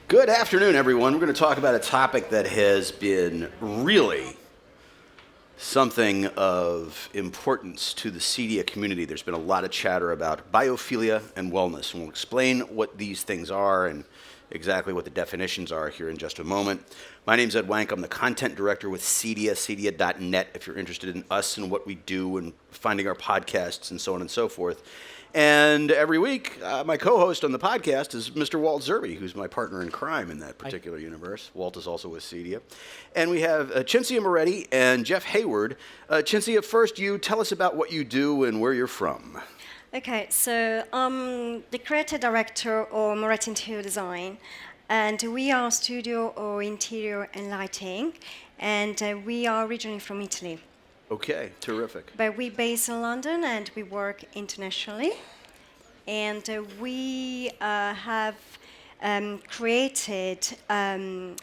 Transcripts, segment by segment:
Good afternoon, everyone. We're going to talk about a topic that has been really something of importance to the CEDIA community. There's been a lot of chatter about biophilia and wellness, and we'll explain what these things are and exactly what the definitions are here in just a moment. My name's Ed Wank. I'm the content director with CEDIA, cedia.net, if you're interested in us and what we do and finding our podcasts and so on and so forth. And every week, my co-host on the podcast is Mr. Walt Zerbe, who's my partner in crime in that particular universe. Walt is also with CEDIA. And we have Cinzia Moretti and Jeff Hayward. Cinzia, first you tell us about what you do and where you're from. Okay, so I'm the creative director of Moretti Interior Design, and we are studio or interior and lighting, and we are originally from Italy. Okay, terrific. But we based in London and we work internationally, and we have created a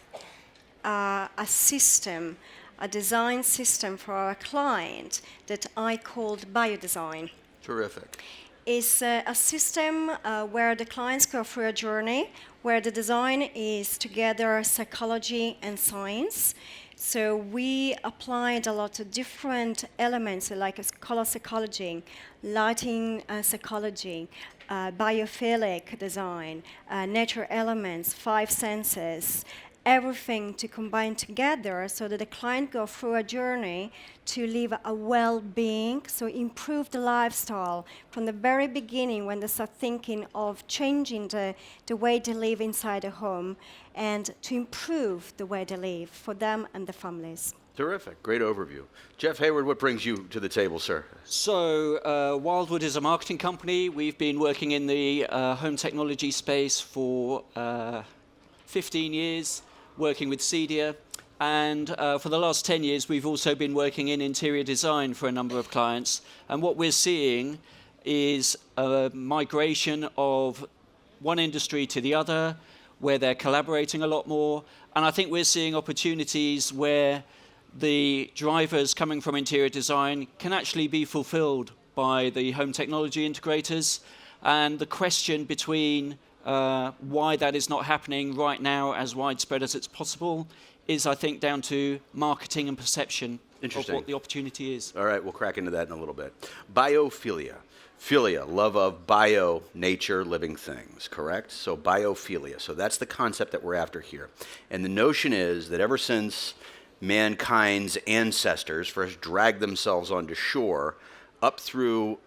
system, a design system for our client that I called biodesign. Terrific. It's a system where the clients go through a journey where the design is together psychology and science. So we applied a lot of different elements like color psychology, lighting psychology, biophilic design, nature elements, 5 senses, everything to combine together so that the client go through a journey to live a well-being, so improve the lifestyle from the very beginning when they start thinking of changing the way they live inside a home and to improve the way they live for them and the families. Terrific. Great overview. Jeff Hayward, what brings you to the table, sir? So Wildwood is a marketing company. We've been working in the home technology space for 15 years, working with CEDIA. And for the last 10 years, we've also been working in interior design for a number of clients. And what we're seeing is a migration of one industry to the other, where they're collaborating a lot more. And I think we're seeing opportunities where the drivers coming from interior design can actually be fulfilled by the home technology integrators. And the question between why that is not happening right now as widespread as it's possible is, I think, down to marketing and perception of what the opportunity is. All right, we'll crack into that in a little bit. Biophilia. Philia, love of bio, nature, living things, correct? So biophilia. So that's the concept that we're after here. And the notion is that ever since mankind's ancestors first dragged themselves onto shore, up through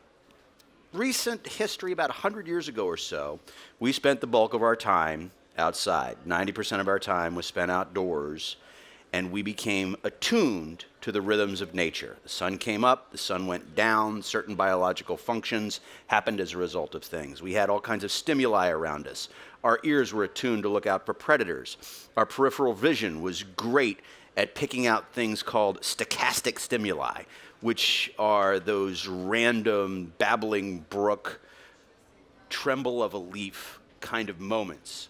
recent history, about 100 years ago or so, we spent the bulk of our time outside. 90% of our time was spent outdoors, and we became attuned to the rhythms of nature. The sun came up, the sun went down, certain biological functions happened as a result of things. We had all kinds of stimuli around us. Our ears were attuned to look out for predators. Our peripheral vision was great at picking out things called stochastic stimuli, which are those random babbling brook, tremble of a leaf kind of moments.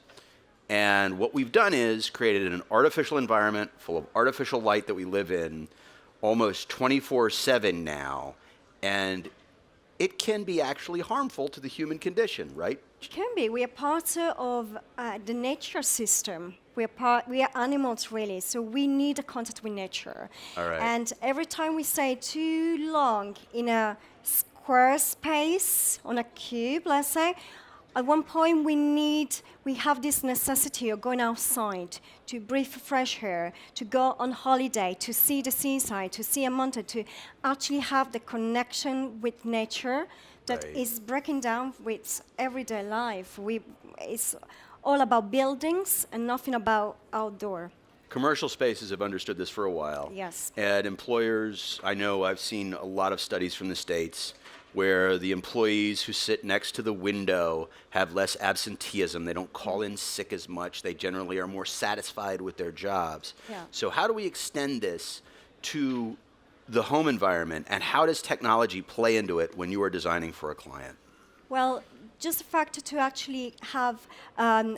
And what we've done is created an artificial environment full of artificial light that we live in almost 24/7 now, and it can be actually harmful to the human condition, right? It can be. We are part of the nature system. We are animals, really, so we need a contact with nature. All right. And every time we stay too long in a square space, on a cube, let's say, at one point we have this necessity of going outside to breathe fresh air, to go on holiday, to see the seaside, to see a mountain, to actually have the connection with nature that is breaking down with everyday life. It's all about buildings and nothing about outdoor. Commercial spaces have understood this for a while. Yes. And employers, I know I've seen a lot of studies from the States where the employees who sit next to the window have less absenteeism. They don't call in sick as much. They generally are more satisfied with their jobs. Yeah. So how do we extend this to the home environment, and how does technology play into it when you are designing for a client? Well, just the fact to actually have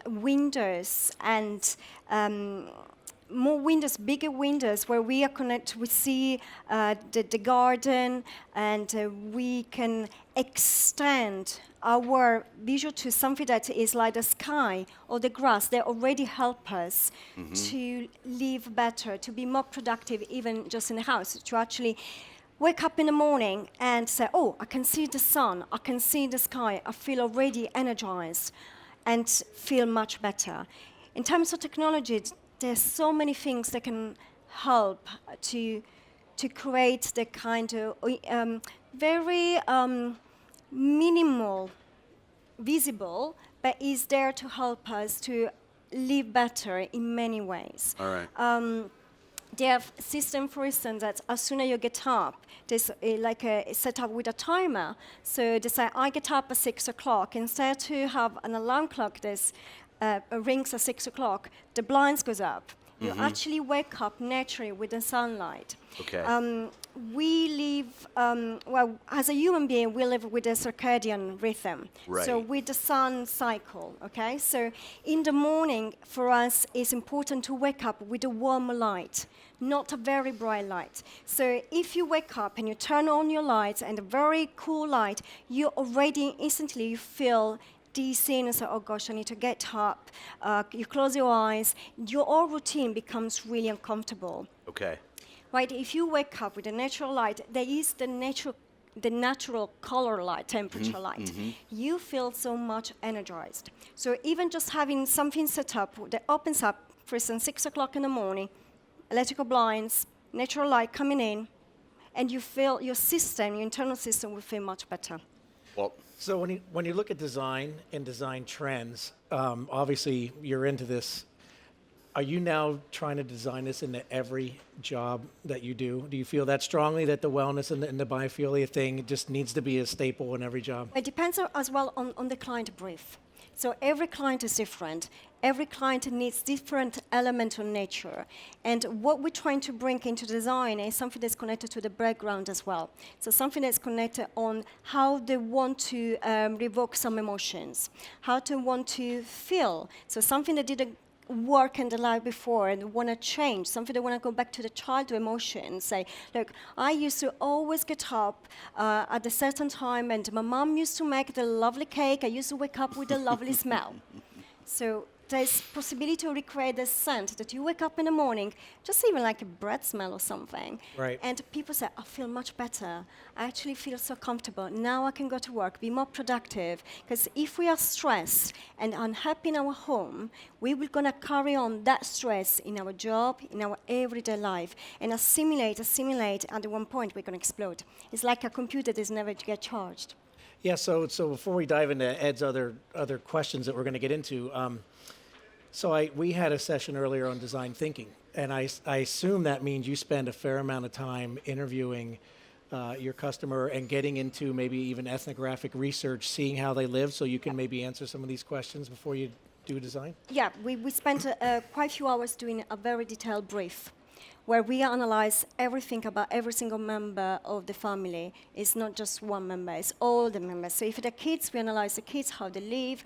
windows and more windows, bigger windows, where we are connected. We see the garden, and we can extend our visual to something that is like the sky or the grass. They already help us to live better, to be more productive, even just in the house, to actually wake up in the morning and say, oh, I can see the sun, I can see the sky, I feel already energized and feel much better. In terms of technology, there's so many things that can help to create the kind of very minimal, visible, but is there to help us to live better in many ways. All right. They have system, for instance, that as soon as you get up, there's a setup with a timer. So they say, I get up at 6 o'clock. Instead to have an alarm clock that rings at 6 o'clock, the blinds goes up. You actually wake up naturally with the sunlight. Okay. We live, well, as a human being, we live with a circadian rhythm. Right. So with the sun cycle, okay? So in the morning, for us, it's important to wake up with a warm light, not a very bright light. So if you wake up and you turn on your lights and a very cool light, you already instantly feel dizzy and say, oh gosh, I need to get up. You close your eyes, your whole routine becomes really uncomfortable. Okay. Right, if you wake up with a natural light, there is the natural color light, temperature light. You feel so much energized. So even just having something set up that opens up, for instance, 6 o'clock in the morning, electrical blinds, natural light coming in, and you feel your system, your internal system will feel much better. Well, So when you look at design and design trends, obviously you're into this. Are you now trying to design this into every job that you do? Do you feel that strongly that the wellness and the biophilia thing just needs to be a staple in every job? It depends as well on the client brief. So every client is different. Every client needs different element of nature. And what we're trying to bring into design is something that's connected to the background as well. So something that's connected on how they want to revoke some emotions, how they want to feel. So something that didn't work in the life before and want to change, something they want to go back to the childhood emotion and say, look, I used to always get up at a certain time and my mom used to make the lovely cake. I used to wake up with a lovely smell. So there's possibility to recreate the scent that you wake up in the morning, just even like a bread smell or something. Right. And people say, I feel much better. I actually feel so comfortable. Now I can go to work, be more productive. Because if we are stressed and unhappy in our home, we will gonna carry on that stress in our job, in our everyday life, and assimilate, and at one point we're gonna explode. It's like a computer that's never to get charged. Yeah, so before we dive into Ed's other questions that we're going to get into, we had a session earlier on design thinking, and I assume that means you spend a fair amount of time interviewing your customer and getting into maybe even ethnographic research, seeing how they live, so you can maybe answer some of these questions before you do design? Yeah, we spent quite a few hours doing a very detailed brief, where we analyze everything about every single member of the family. It's not just one member, it's all the members. So if they're kids, we analyze the kids, how they live,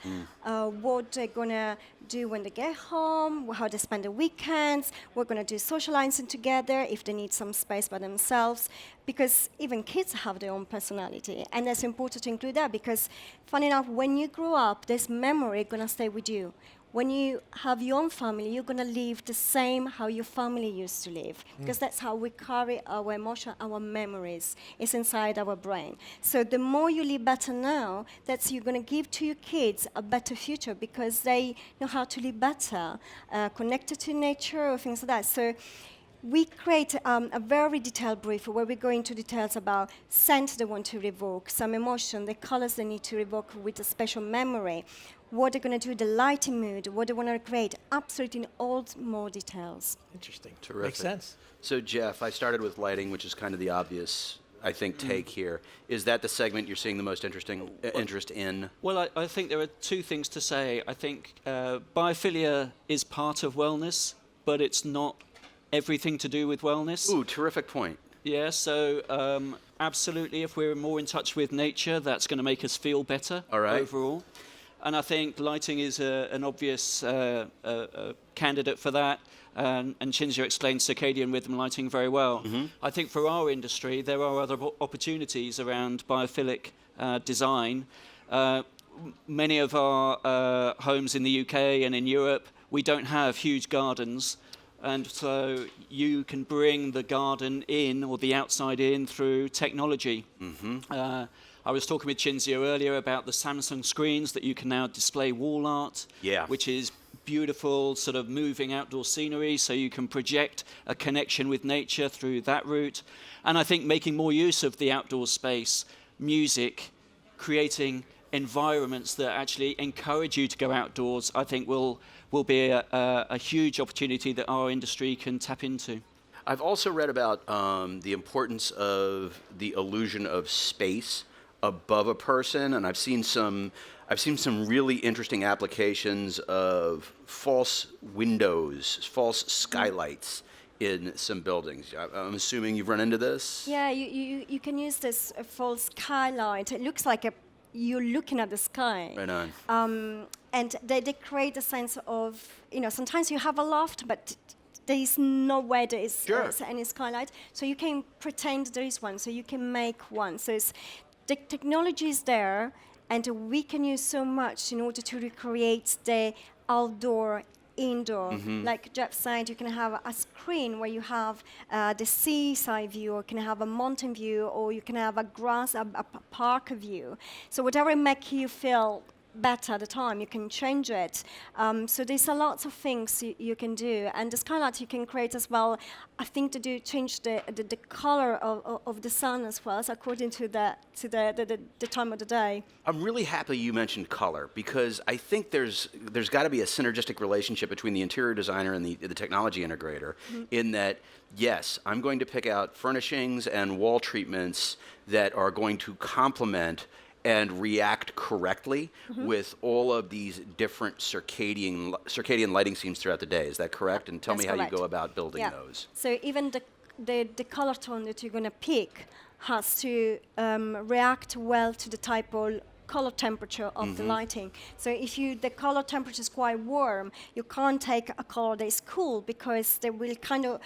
what they're gonna do when they get home, how they spend the weekends. We're gonna do socializing together if they need some space by themselves, because even kids have their own personality. And that's important to include that, because funny enough, when you grow up, this memory gonna stay with you. When you have your own family, you're going to live the same how your family used to live, because that's how we carry our emotion, our memories. It's inside our brain. So the more you live better now, that's you're going to give to your kids a better future, because they know how to live better, connected to nature or things like that. So we create a very detailed brief where we go into details about scent they want to revoke, some emotion, the colors they need to revoke with a special memory, what they're going to do, the lighting mood, what they want to create, absolutely in all more details. Interesting. Terrific. Makes sense. So Jeff, I started with lighting, which is kind of the obvious, I think, take here. Is that the segment you're seeing the most interest in? Well, I think there are two things to say. I think biophilia is part of wellness, but it's not everything to do with wellness. Ooh, terrific point. Yeah, so absolutely, if we're more in touch with nature, that's going to make us feel better All right. overall. And I think lighting is an obvious candidate for that. And Cinzia explained circadian rhythm lighting very well. I think for our industry, there are other opportunities around biophilic design. Many of our homes in the UK and in Europe, we don't have huge gardens. And so you can bring the garden in or the outside in through technology. I was talking with Cinzia earlier about the Samsung screens that you can now display wall art, which is beautiful sort of moving outdoor scenery, so you can project a connection with nature through that route. And I think making more use of the outdoor space, music, creating environments that actually encourage you to go outdoors, I think will be a huge opportunity that our industry can tap into. I've also read about the importance of the illusion of space above a person, and I've seen some really interesting applications of false windows, false skylights in some buildings. I'm assuming you've run into this? Yeah, you can use this false skylight. It looks like you're looking at the sky. Right on. And they create a sense of, sometimes you have a loft, but there is nowhere there is any skylight. So you can pretend there is one, so you can make one. So the technology is there, and we can use so much in order to recreate the outdoor, indoor. Like Jeff said, you can have a screen where you have the seaside view, or you can have a mountain view, or you can have a park view. So whatever makes you feel better at the time, you can change it. So there's a lot of things you can do, and the skylight you can create as well. I think to change the color of the sun as well, so according to the time of the day. I'm really happy you mentioned color, because I think there's got to be a synergistic relationship between the interior designer and the technology integrator, in that, yes, I'm going to pick out furnishings and wall treatments that are going to complement and react correctly with all of these different circadian lighting schemes throughout the day. Is that correct? And tell me how you go about building those. So even the color tone that you're going to pick has to react well to the type of color temperature of the lighting. So if the color temperature is quite warm, you can't take a color that is cool, because there will kind of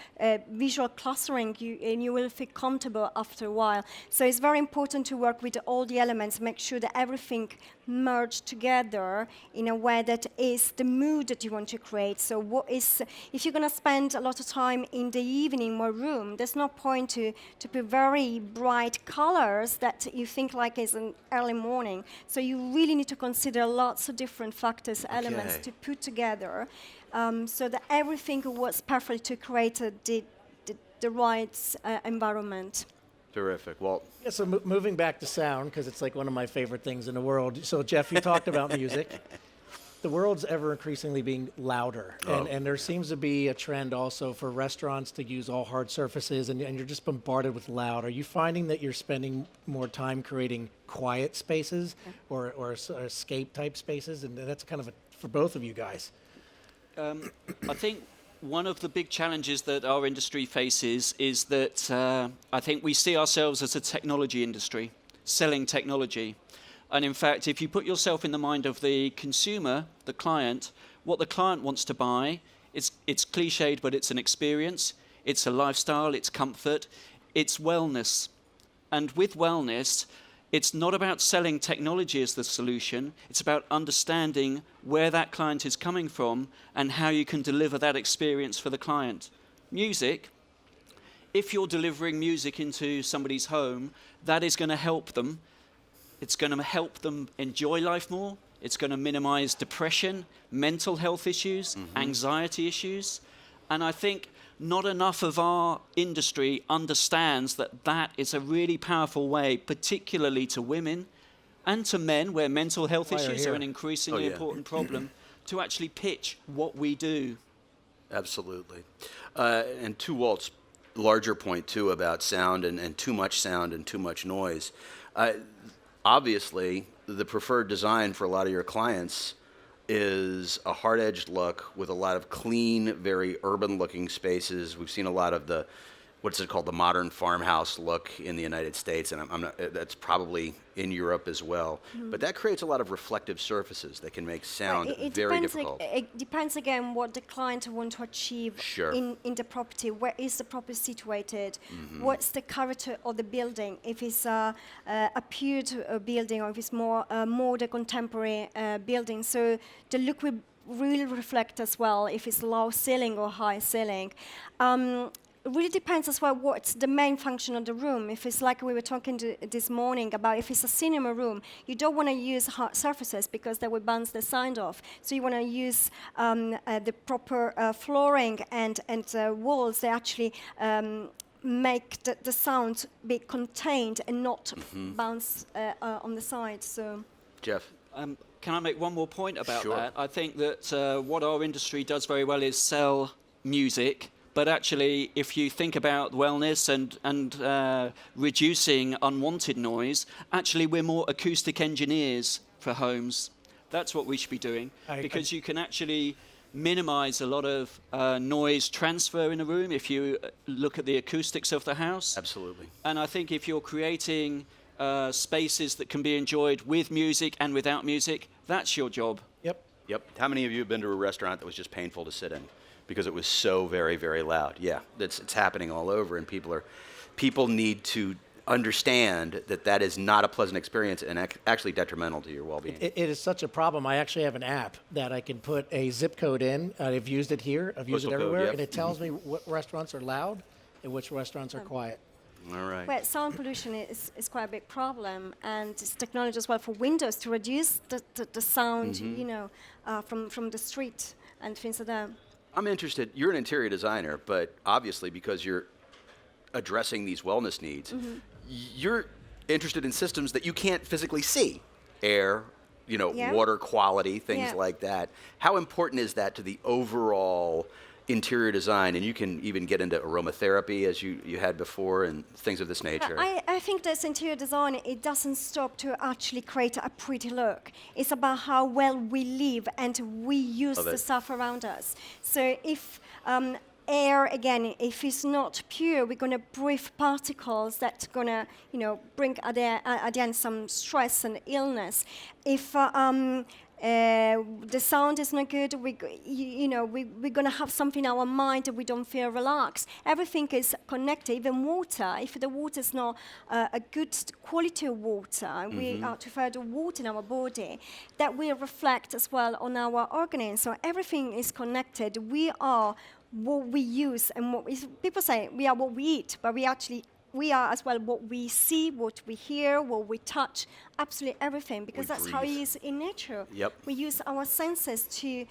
visual clustering and you will feel comfortable after a while. So it's very important to work with all the elements, make sure that everything merged together in a way that is the mood that you want to create. So if you're going to spend a lot of time in the evening in one room, there's no point to put very bright colors that you think like is an early morning. So you really need to consider lots of different factors, elements to put together, so that everything works perfectly to create the right environment. Terrific. Well, Yeah, so moving back to sound, because it's like one of my favorite things in the world. So Jeff, you talked about music. The world's ever increasingly being louder, and there seems to be a trend also for restaurants to use all hard surfaces, and you're just bombarded with loud. Are you finding that you're spending more time creating quiet spaces or escape type spaces? And that's kind of for both of you guys. I think one of the big challenges that our industry faces is that I think we see ourselves as a technology industry, selling technology. And in fact, if you put yourself in the mind of the consumer, the client, what the client wants to buy, it's cliched, but it's an experience, it's a lifestyle, it's comfort, it's wellness. And with wellness, it's not about selling technology as the solution, it's about understanding where that client is coming from and how you can deliver that experience for the client. Music, if you're delivering music into somebody's home, that is going to help them. It's going to help them enjoy life more. It's going to minimize depression, mental health issues, anxiety issues. And I think not enough of our industry understands that that is a really powerful way, particularly to women and to men, where mental health issues are an increasingly important problem, to actually pitch what we do. Absolutely. And to Walt's larger point, too, about sound and too much noise, obviously, the preferred design for a lot of your clients is a hard-edged look with a lot of clean, very urban-looking spaces. We've seen a lot of the what's it called, the modern farmhouse look in the United States, and I'm not, that's probably in Europe as well. But that creates a lot of reflective surfaces that can make sound It very depends, difficult. it depends again what the client want to achieve Sure. in the property. Where is the property situated? What's the character of the building? If it's a pure building, or if it's more modern contemporary building. So the look will really reflect as well if it's low ceiling or high ceiling. It really depends as well what's the main function of the room. If it's like we were talking this morning about if it's a cinema room, you don't want to use hard surfaces because that will bounce the sound off. So you want to use the proper flooring and walls that actually make the sound be contained and not bounce on the side. So, Jeff? Can I make one more point about Sure. that? I think that what our industry does very well is sell music. But actually, if you think about wellness and reducing unwanted noise, actually we're more acoustic engineers for homes. That's what we should be doing, because you can actually minimize a lot of noise transfer in a room if you look at the acoustics of the house. Absolutely. And I think if you're creating spaces that can be enjoyed with music and without music, that's your job. Yep. How many of you have been to a restaurant that was just painful to sit in because it was so very, very loud? Yeah, it's happening all over, and people need to understand that is not a pleasant experience and actually detrimental to your well-being. It is such a problem. I actually have an app that I can put a zip code in. I've used it here. I've used it Postal code, everywhere, yep. and it tells me what restaurants are loud and which restaurants are quiet. All right. well, sound pollution is quite a big problem, and it's technology as well for windows to reduce the sound, from the street and things like that. I'm interested. You're an interior designer, but obviously because you're addressing these wellness needs, you're interested in systems that you can't physically see. Air, Yeah. water quality, things Yeah. like that. How important is that to the overall interior design? And you can even get into aromatherapy as you had before and things of this nature. I think this interior design, it doesn't stop to actually create a pretty look. It's about how well we live and we use Love the it. stuff around us. So if air, again, if it's not pure, we're going to breathe particles that's going to, bring at the end some stress and illness. If the sound is not good, we're going to have something in our mind that we don't feel relaxed. Everything is connected, even water. If the water is not a good quality of water, we are to further water in our body, that will reflect as well on our organism. So everything is connected. We are what we use, and people say we are what we eat, but we are as well what we see, what we hear, what we touch, absolutely everything, because We that's how it breathe. is in nature. Yep. We use our senses to,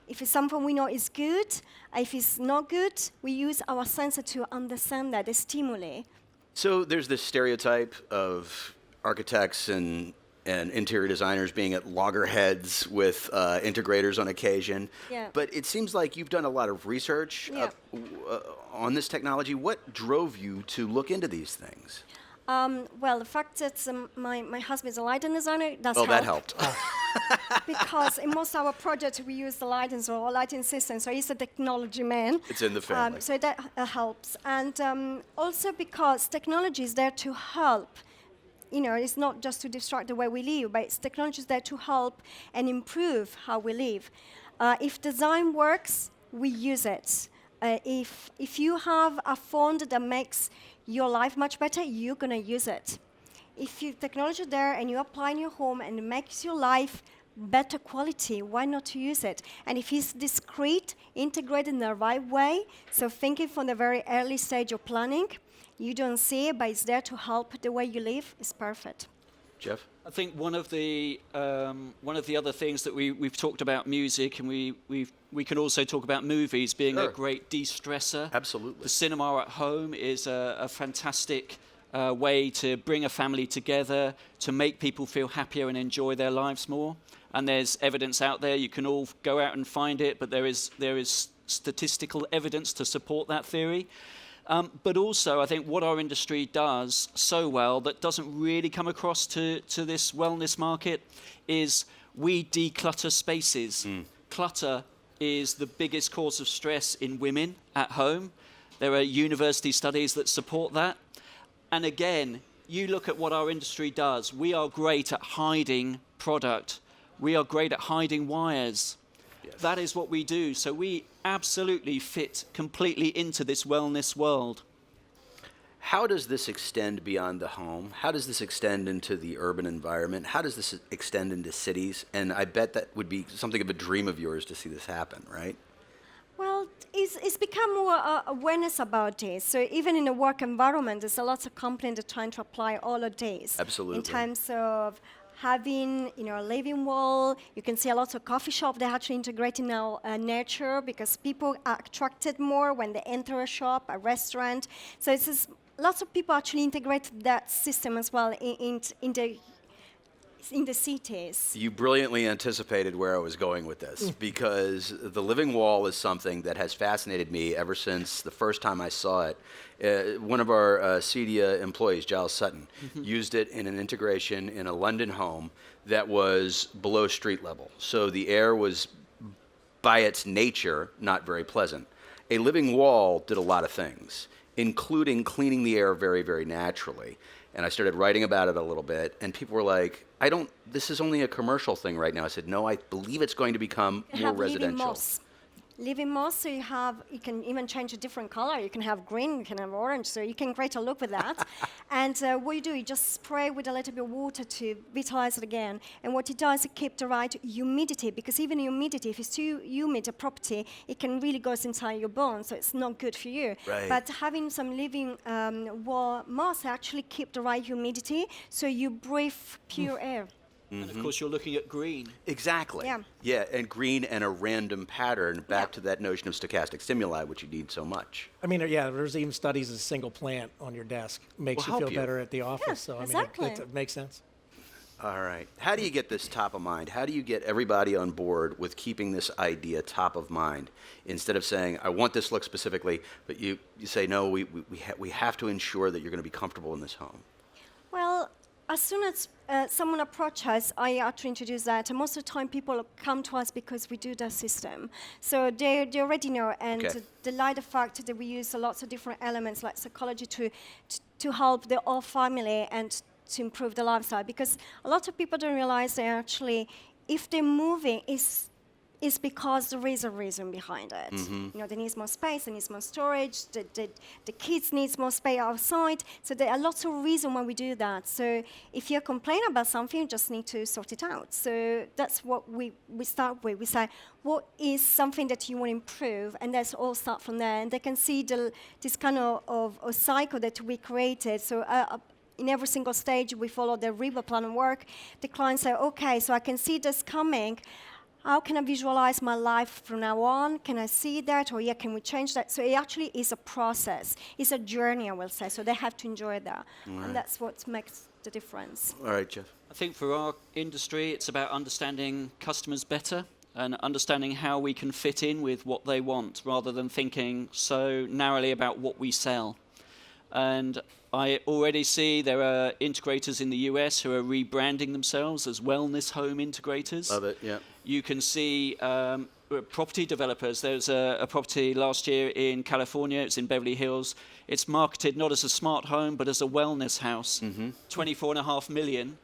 if it's something we know is good, if it's not good, we use our senses to understand that, the stimuli. So there's this stereotype of architects and interior designers being at loggerheads with integrators on occasion. Yeah. But it seems like you've done a lot of research Yeah. on this technology. What drove you to look into these things? Well, the fact that my husband is a lighting designer, that's Oh, that helped. Because in most of our projects, we use the lighting, so lighting system, so he's a technology man. It's in the family. So that helps. And also because technology is there to help. It's not just to distract the way we live, but technology is there to help and improve how we live. If design works, we use it. If you have a font that makes your life much better, you're going to use it. If you technology is there and you apply in your home and it makes your life better quality, why not to use it? And if it's discreet, integrated in the right way, so thinking from the very early stage of planning, you don't see it, but it's there to help the way you live, is perfect. Jeff? I think one of the other things that we've talked about music, and we can also talk about movies being Sure. a great de-stressor. Absolutely. The cinema at home is a fantastic way to bring a family together, to make people feel happier and enjoy their lives more. And there's evidence out there. You can all go out and find it, but there is statistical evidence to support that theory. But also, I think what our industry does so well that doesn't really come across to this wellness market is we declutter spaces. Clutter is the biggest cause of stress in women at home. There are university studies that support that. And again, you look at what our industry does. We are great at hiding product. We are great at hiding wires. Yes. That is what we do. So we absolutely fit completely into this wellness world. How does this extend beyond the home? How does this extend into the urban environment? How does this extend into cities? And I bet that would be something of a dream of yours to see this happen, right? Well, it's become more awareness about this. So even in the work environment, there's a lot of companies that are trying to apply all of this. Absolutely. In terms of having, a living wall. You can see a lot of coffee shops that are actually integrating now nature, because people are attracted more when they enter a shop, a restaurant. So it's just, lots of people actually integrate that system as well in the cities. You brilliantly anticipated where I was going with this, because the living wall is something that has fascinated me ever since the first time I saw it. One of our CEDIA employees, Giles Sutton, used it in an integration in a London home that was below street level. So the air was, by its nature, not very pleasant. A living wall did a lot of things, including cleaning the air very, very naturally. And I started writing about it a little bit, and people were like, this is only a commercial thing right now. I said, no, I believe it's going to become more residential. Living moss, so you can even change a different color. You can have green, you can have orange, so you can create a look with that. And what you just spray with a little bit of water to vitalize it again. And what it does, it keeps the right humidity, because even humidity, if it's too humid, a property, it can really go inside your bones, so it's not good for you. Right. But having some living wall moss actually keep the right humidity, so you breathe pure air. And of course, you're looking at green. Exactly. Yeah. Yeah, and green and a random pattern, back to that notion of stochastic stimuli, which you need so much. I mean, yeah, there's even studies of a single plant on your desk makes Will you help feel you. better at the office. Yeah, so, exactly. it makes sense. All right. How do you get this top of mind? How do you get everybody on board with keeping this idea top of mind, instead of saying, I want this look specifically, but you say, no, we have to ensure that you're going to be comfortable in this home? Well, as soon as someone approaches us, I actually introduce that. And most of the time, people come to us because we do the system. So they already know. And they like the fact that we use lots of different elements like psychology to help the whole family and to improve the lifestyle. Because a lot of people don't realize that actually, if they're moving, is because there is a reason behind it. They need more space, they need more storage, the kids need more space outside. So there are lots of reasons why we do that. So if you complain about something, you just need to sort it out. So that's what we start with. We say, what is something that you want to improve? And let's all start from there. And they can see this kind of cycle that we created. So in every single stage, we follow the river plan and work. The clients say, okay, so I can see this coming. How can I visualize my life from now on? Can I see that? Or can we change that? So it actually is a process. It's a journey, I will say. So they have to enjoy that. Right. And that's what makes the difference. All right, Jeff. I think for our industry, it's about understanding customers better and understanding how we can fit in with what they want, rather than thinking so narrowly about what we sell. And I already see there are integrators in the US who are rebranding themselves as wellness home integrators. Love it, yeah. You can see property developers. There was a property last year in California. It's in Beverly Hills. It's marketed not as a smart home, but as a wellness house. 24.5 million.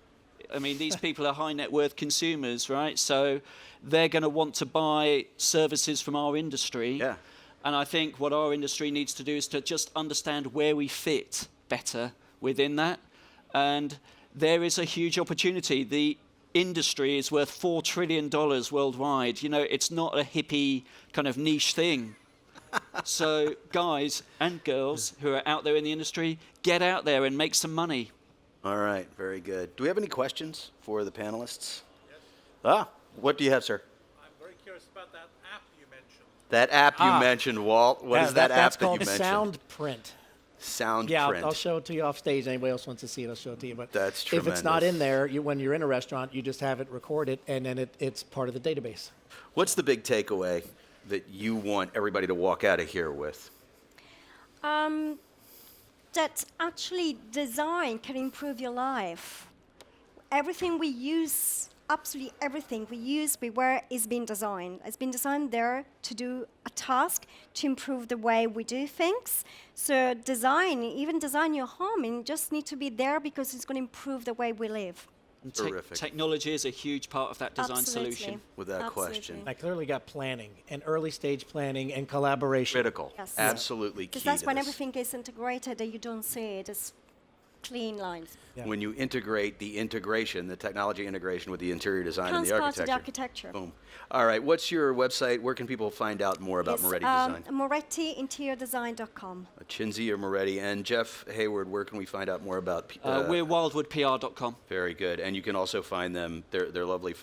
I mean, these people are high net worth consumers, right? So they're going to want to buy services from our industry. Yeah. And I think what our industry needs to do is to just understand where we fit better within that. And there is a huge opportunity. The industry is worth $4 trillion worldwide. It's not a hippie kind of niche thing. So guys and girls who are out there in the industry, get out there and make some money. All right, very good. Do we have any questions for the panelists? Yes. What do you have, sir? I'm very curious about that app you mentioned. That app you mentioned, Walt. What is that app that you mentioned? That's called SoundPrint. SoundPrint. Yeah, I'll show it to you off stage. Anybody else wants to see it, I'll show it to you. But that's if it's not tremendous. in there, when you're in a restaurant, you just have it recorded, and then it's part of the database. What's the big takeaway that you want everybody to walk out of here with? That actually design can improve your life. Everything we use absolutely everything we use, we wear, is been designed. It's been designed there to do a task, to improve the way we do things. So design, even design your home, and just need to be there because it's going to improve the way we live. And Terrific. technology is a huge part of that design Absolutely. solution. Without Absolutely. question. I clearly got planning and early stage planning and collaboration. Critical. Yes. Absolutely key Because that's to when this. everything is integrated that you don't see it. It's clean lines. Yeah. When you integrate the integration, the technology integration with the interior design and Becomes the part of the architecture. architecture. Boom. All right. What's your website? Where can people find out more about It's Moretti Design? MorettiInteriorDesign.com. Cinzia Moretti and Jeff Hayward. Where can we find out more about? We're wildwoodpr.com. Very good. And you can also find them, their lovely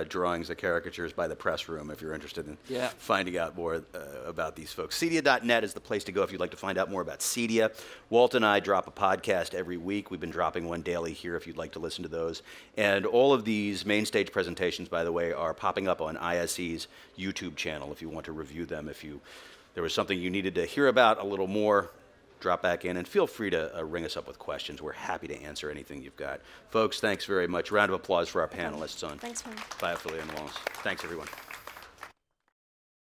drawings, the caricatures by the press room if you're interested in Yeah. finding out more about these folks. CEDIA.net is the place to go if you'd like to find out more about CEDIA. Walt and I drop a podcast every week. We've been dropping one daily here if you'd like to listen to those. And all of these main stage presentations, by the way, are popping up on ISE's YouTube channel if you want to review them. If there was something you needed to hear about a little more, drop back in and feel free to ring us up with questions. We're happy to answer anything you've got. Folks, thanks very much. Round of applause for our panelists on Thanks, man. biophilia and wellness. Thanks, everyone.